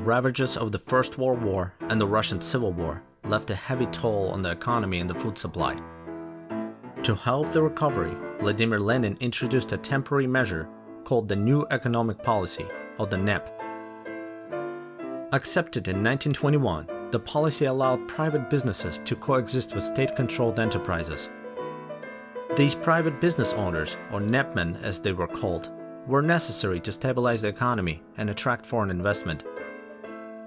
ravages of the First World War and the Russian Civil War left a heavy toll on the economy and the food supply. To help the recovery, Vladimir Lenin introduced a temporary measure called the New Economic Policy, or the NEP. Accepted in 1921, the policy allowed private businesses to coexist with state-controlled enterprises. These private business owners, or NEPmen as they were called, were necessary to stabilize the economy and attract foreign investment.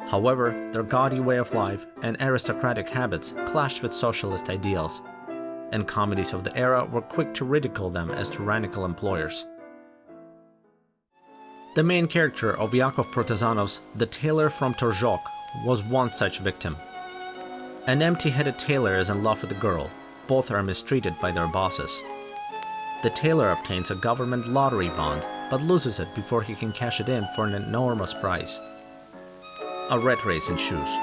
However, their gaudy way of life and aristocratic habits clashed with socialist ideals, and comedies of the era were quick to ridicule them as tyrannical employers. The main character of Yakov Protazanov's The Tailor from Torzhok was one such victim. An empty-headed tailor is in love with a girl. Both are mistreated by their bosses. The tailor obtains a government lottery bond, but loses it before he can cash it in for an enormous prize. A rat race ensues.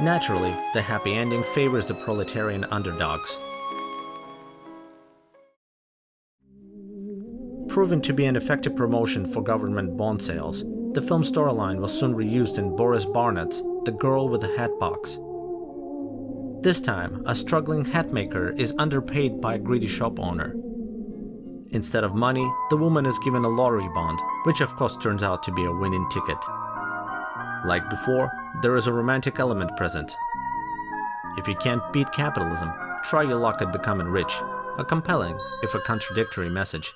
Naturally, the happy ending favors the proletarian underdogs. Proven to be an effective promotion for government bond sales, the film storyline was soon reused in Boris Barnett's The Girl with the Hat Box. This time, a struggling hat maker is underpaid by a greedy shop owner. Instead of money, the woman is given a lottery bond, which of course turns out to be a winning ticket. Like before, there is a romantic element present. If you can't beat capitalism, try your luck at becoming rich, a compelling, if a contradictory message.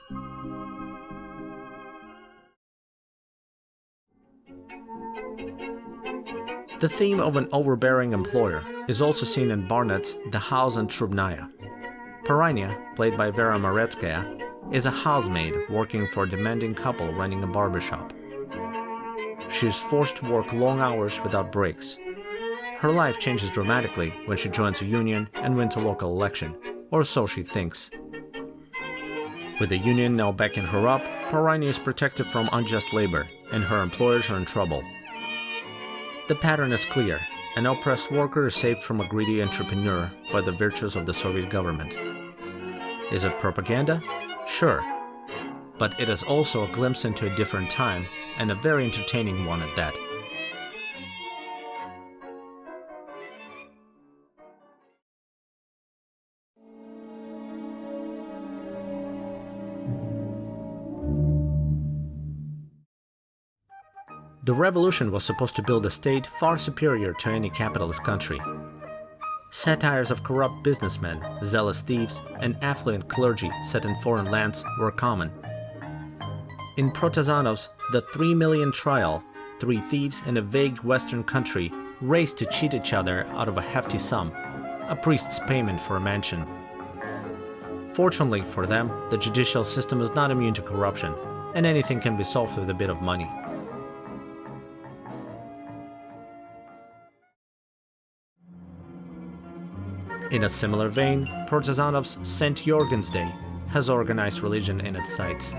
The theme of an overbearing employer is also seen in Barnett's The House on Trubnaya. Paranya, played by Vera Moretskaya, is a housemaid working for a demanding couple running a barbershop. She is forced to work long hours without breaks. Her life changes dramatically when she joins a union and wins a local election, or so she thinks. With the union now backing her up, Paranya is protected from unjust labor, and her employers are in trouble. The pattern is clear. An oppressed worker is saved from a greedy entrepreneur by the virtues of the Soviet government. Is it propaganda? Sure. But it is also a glimpse into a different time, and a very entertaining one at that. The revolution was supposed to build a state far superior to any capitalist country. Satires of corrupt businessmen, zealous thieves, and affluent clergy set in foreign lands were common. In Protazanov's The 3 Million Trial, 3 thieves in a vague Western country race to cheat each other out of a hefty sum, a priest's payment for a mansion. Fortunately for them, the judicial system is not immune to corruption, and anything can be solved with a bit of money. In a similar vein, Protazanov's St. Jorgen's Day has organized religion in its sights.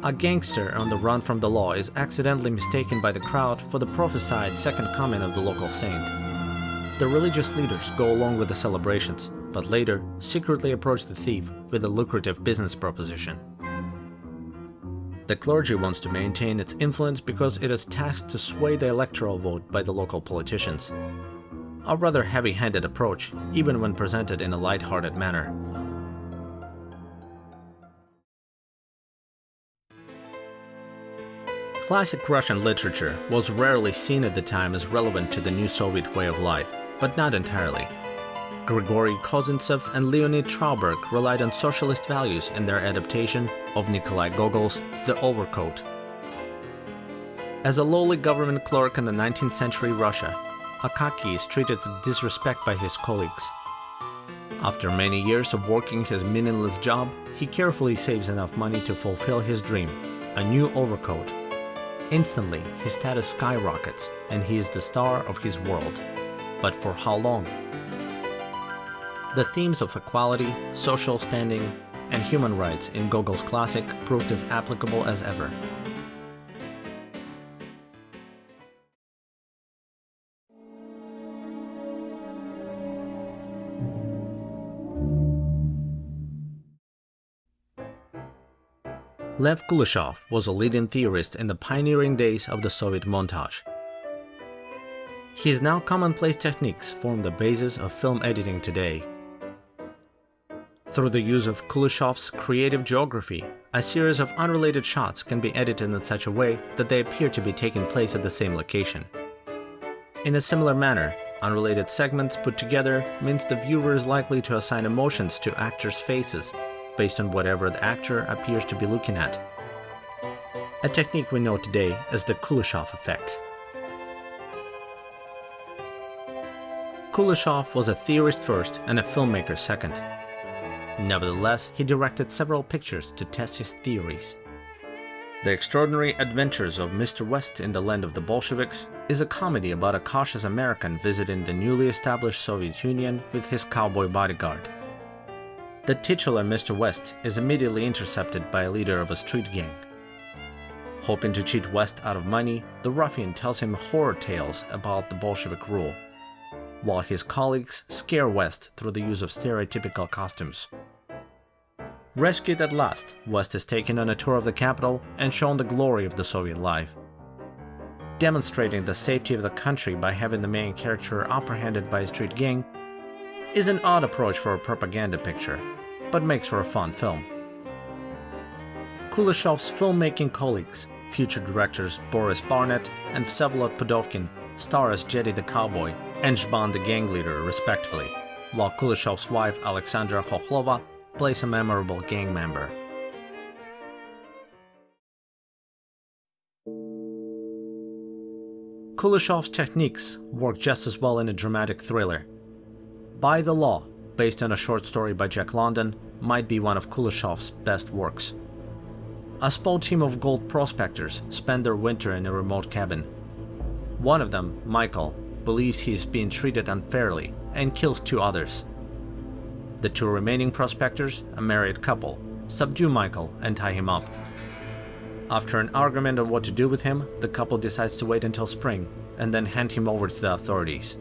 A gangster on the run from the law is accidentally mistaken by the crowd for the prophesied second coming of the local saint. The religious leaders go along with the celebrations, but later secretly approach the thief with a lucrative business proposition. The clergy wants to maintain its influence because it is tasked to sway the electoral vote by the local politicians. A rather heavy-handed approach, even when presented in a light-hearted manner. Classic Russian literature was rarely seen at the time as relevant to the new Soviet way of life, but not entirely. Grigory Kozintsev and Leonid Trauberg relied on socialist values in their adaptation of Nikolai Gogol's The Overcoat. As a lowly government clerk in the 19th century Russia, Akaki is treated with disrespect by his colleagues. After many years of working his meaningless job, he carefully saves enough money to fulfill his dream, a new overcoat. Instantly, his status skyrockets, and he is the star of his world. But for how long? The themes of equality, social standing, and human rights in Gogol's classic proved as applicable as ever. Lev Kuleshov was a leading theorist in the pioneering days of the Soviet montage. His now commonplace techniques form the basis of film editing today. Through the use of Kuleshov's creative geography, a series of unrelated shots can be edited in such a way that they appear to be taking place at the same location. In a similar manner, unrelated segments put together means the viewer is likely to assign emotions to actors' faces based on whatever the actor appears to be looking at. A technique we know today as the Kuleshov effect. Kuleshov was a theorist first and a filmmaker second. Nevertheless, he directed several pictures to test his theories. The Extraordinary Adventures of Mr. West in the Land of the Bolsheviks is a comedy about a cautious American visiting the newly established Soviet Union with his cowboy bodyguard. The titular Mr. West is immediately intercepted by a leader of a street gang. Hoping to cheat West out of money, the ruffian tells him horror tales about the Bolshevik rule, while his colleagues scare West through the use of stereotypical costumes. Rescued at last, West is taken on a tour of the capital and shown the glory of the Soviet life. Demonstrating the safety of the country by having the main character apprehended by a street gang is an odd approach for a propaganda picture, but makes for a fun film. Kuleshov's filmmaking colleagues, future directors Boris Barnett and Vsevolod Pudovkin, star as Jetty the cowboy and Zhban the gang leader respectively, while Kuleshov's wife Alexandra Khokhlova plays a memorable gang member. Kuleshov's techniques work just as well in a dramatic thriller. By the Law, based on a short story by Jack London, might be one of Kuleshov's best works. A small team of gold prospectors spend their winter in a remote cabin. One of them, Michael, believes he is being treated unfairly and kills two others. The two remaining prospectors, a married couple, subdue Michael and tie him up. After an argument on what to do with him, the couple decides to wait until spring and then hand him over to the authorities.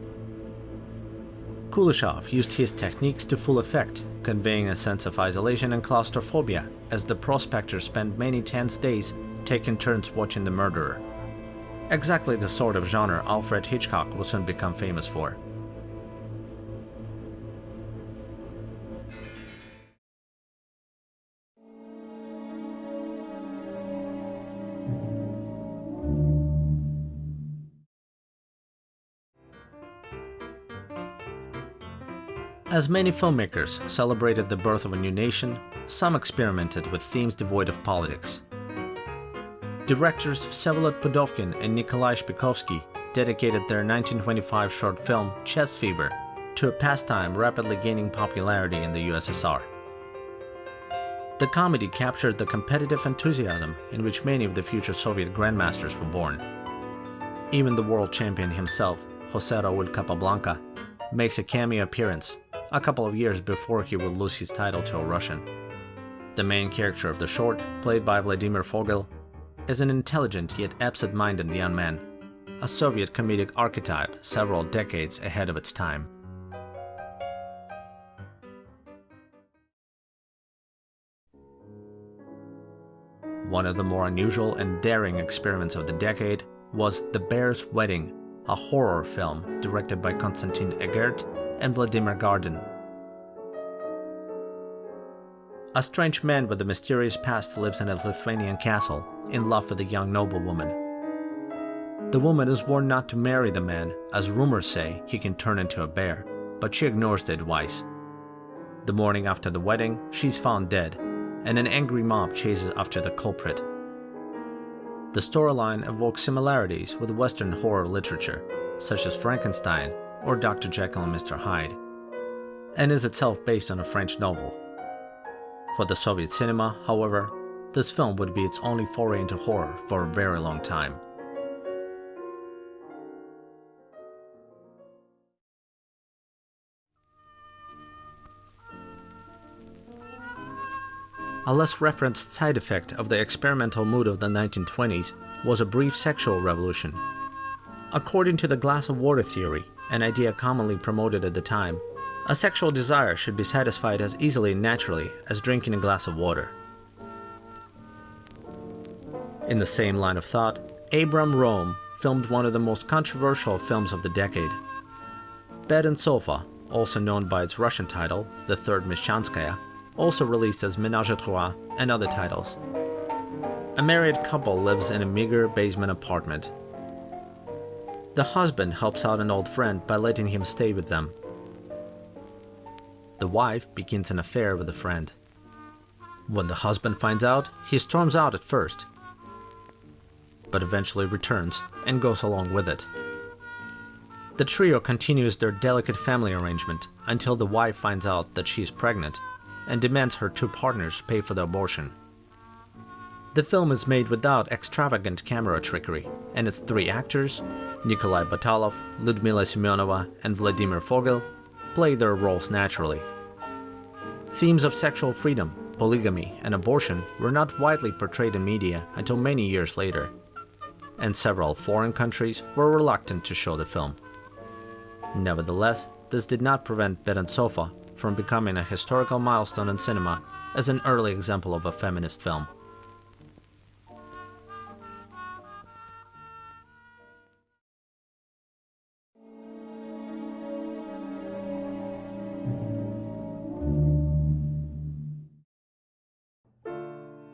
Kuleshov used his techniques to full effect, conveying a sense of isolation and claustrophobia as the prospectors spend many tense days taking turns watching the murderer. Exactly the sort of genre Alfred Hitchcock will soon become famous for. As many filmmakers celebrated the birth of a new nation, some experimented with themes devoid of politics. Directors Vsevolod Pudovkin and Nikolai Shpikovsky dedicated their 1925 short film Chess Fever to a pastime rapidly gaining popularity in the USSR. The comedy captured the competitive enthusiasm in which many of the future Soviet grandmasters were born. Even the world champion himself, José Raúl Capablanca, makes a cameo appearance a couple of years before he would lose his title to a Russian. The main character of the short, played by Vladimir Fogel, is an intelligent yet absent-minded young man, a Soviet comedic archetype several decades ahead of its time. One of the more unusual and daring experiments of the decade was The Bear's Wedding, a horror film directed by Konstantin Egert and Vladimir Gardin. A strange man with a mysterious past lives in a Lithuanian castle, in love with a young noblewoman. The woman is warned not to marry the man, as rumors say he can turn into a bear, but she ignores the advice. The morning after the wedding, she's found dead, and an angry mob chases after the culprit. The storyline evokes similarities with Western horror literature, such as Frankenstein or Dr. Jekyll and Mr. Hyde, and is itself based on a French novel. For the Soviet cinema, however, this film would be its only foray into horror for a very long time. A less referenced side effect of the experimental mood of the 1920s was a brief sexual revolution. According to the glass of water theory, an idea commonly promoted at the time, a sexual desire should be satisfied as easily and naturally as drinking a glass of water. In the same line of thought, Abram Rome filmed one of the most controversial films of the decade. Bed and Sofa, also known by its Russian title, The Third Meshchanskaya, also released as Ménage à Trois and other titles. A married couple lives in a meager basement apartment. The husband helps out an old friend by letting him stay with them. The wife begins an affair with a friend. When the husband finds out, he storms out at first, but eventually returns and goes along with it. The trio continues their delicate family arrangement until the wife finds out that she is pregnant and demands her two partners pay for the abortion. The film is made without extravagant camera trickery, and its three actors, Nikolai Batalov, Lyudmila Semyonova, and Vladimir Fogel, play their roles naturally. Themes of sexual freedom, polygamy, and abortion were not widely portrayed in media until many years later, and several foreign countries were reluctant to show the film. Nevertheless, this did not prevent Bed and Sofa from becoming a historical milestone in cinema as an early example of a feminist film.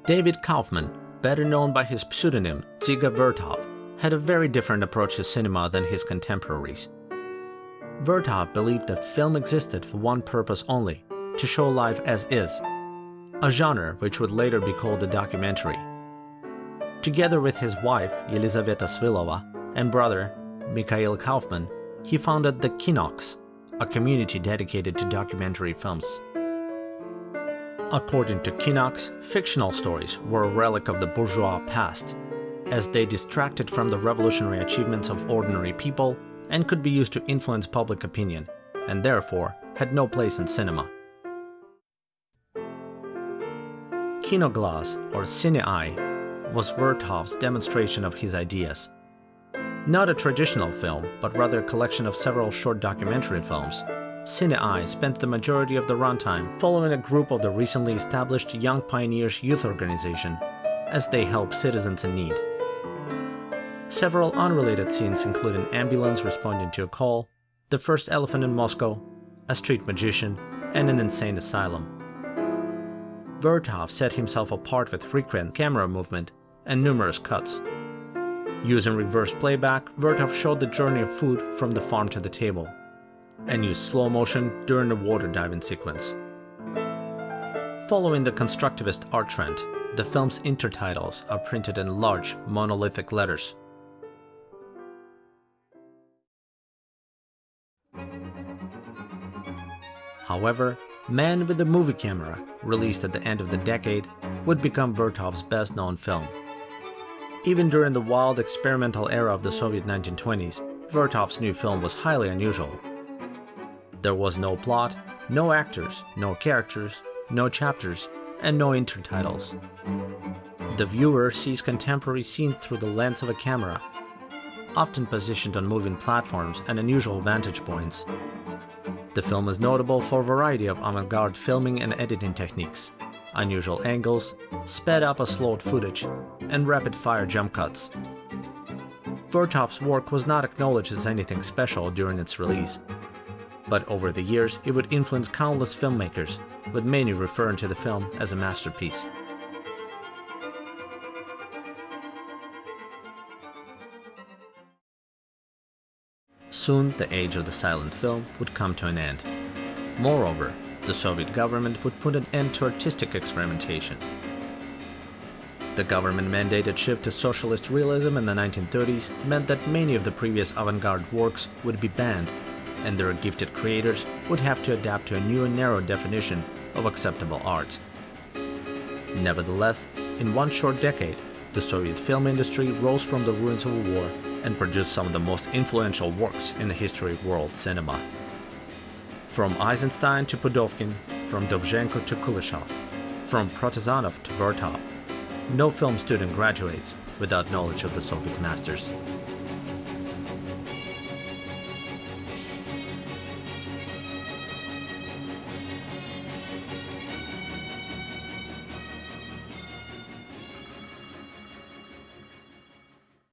David Kaufman, better known by his pseudonym Dziga Vertov, had a very different approach to cinema than his contemporaries. Vertov believed that film existed for one purpose only, to show life as is, a genre which would later be called the documentary. Together with his wife Yelizaveta Svilova and brother Mikhail Kaufman, he founded the Kinox, a community dedicated to documentary films. According to Kinox, fictional stories were a relic of the bourgeois past, as they distracted from the revolutionary achievements of ordinary people and could be used to influence public opinion, and therefore had no place in cinema. Kinoglas, or Cine-Eye, was Vertov's demonstration of his ideas. Not a traditional film, but rather a collection of several short documentary films, Cine-Eye spent the majority of the runtime following a group of the recently established Young Pioneers Youth Organization as they help citizens in need. Several unrelated scenes include an ambulance responding to a call, the first elephant in Moscow, a street magician, and an insane asylum. Vertov set himself apart with frequent camera movement and numerous cuts. Using reverse playback, Vertov showed the journey of food from the farm to the table, and used slow motion during the water diving sequence. Following the constructivist art trend, the film's intertitles are printed in large, monolithic letters. However, Man with the Movie Camera, released at the end of the decade, would become Vertov's best-known film. Even during the wild experimental era of the Soviet 1920s, Vertov's new film was highly unusual. There was no plot, no actors, no characters, no chapters, and no intertitles. The viewer sees contemporary scenes through the lens of a camera, often positioned on moving platforms and unusual vantage points. The film is notable for a variety of avant-garde filming and editing techniques, unusual angles, sped-up or slowed footage, and rapid-fire jump cuts. Vertov's work was not acknowledged as anything special during its release, but over the years it would influence countless filmmakers, with many referring to the film as a masterpiece. Soon the age of the silent film would come to an end. Moreover, the Soviet government would put an end to artistic experimentation. The government-mandated shift to socialist realism in the 1930s meant that many of the previous avant-garde works would be banned, and their gifted creators would have to adapt to a new and narrow definition of acceptable art. Nevertheless, in one short decade, the Soviet film industry rose from the ruins of a war and produced some of the most influential works in the history of world cinema. From Eisenstein to Pudovkin, from Dovzhenko to Kuleshov, from Protazanov to Vertov, no film student graduates without knowledge of the Soviet masters.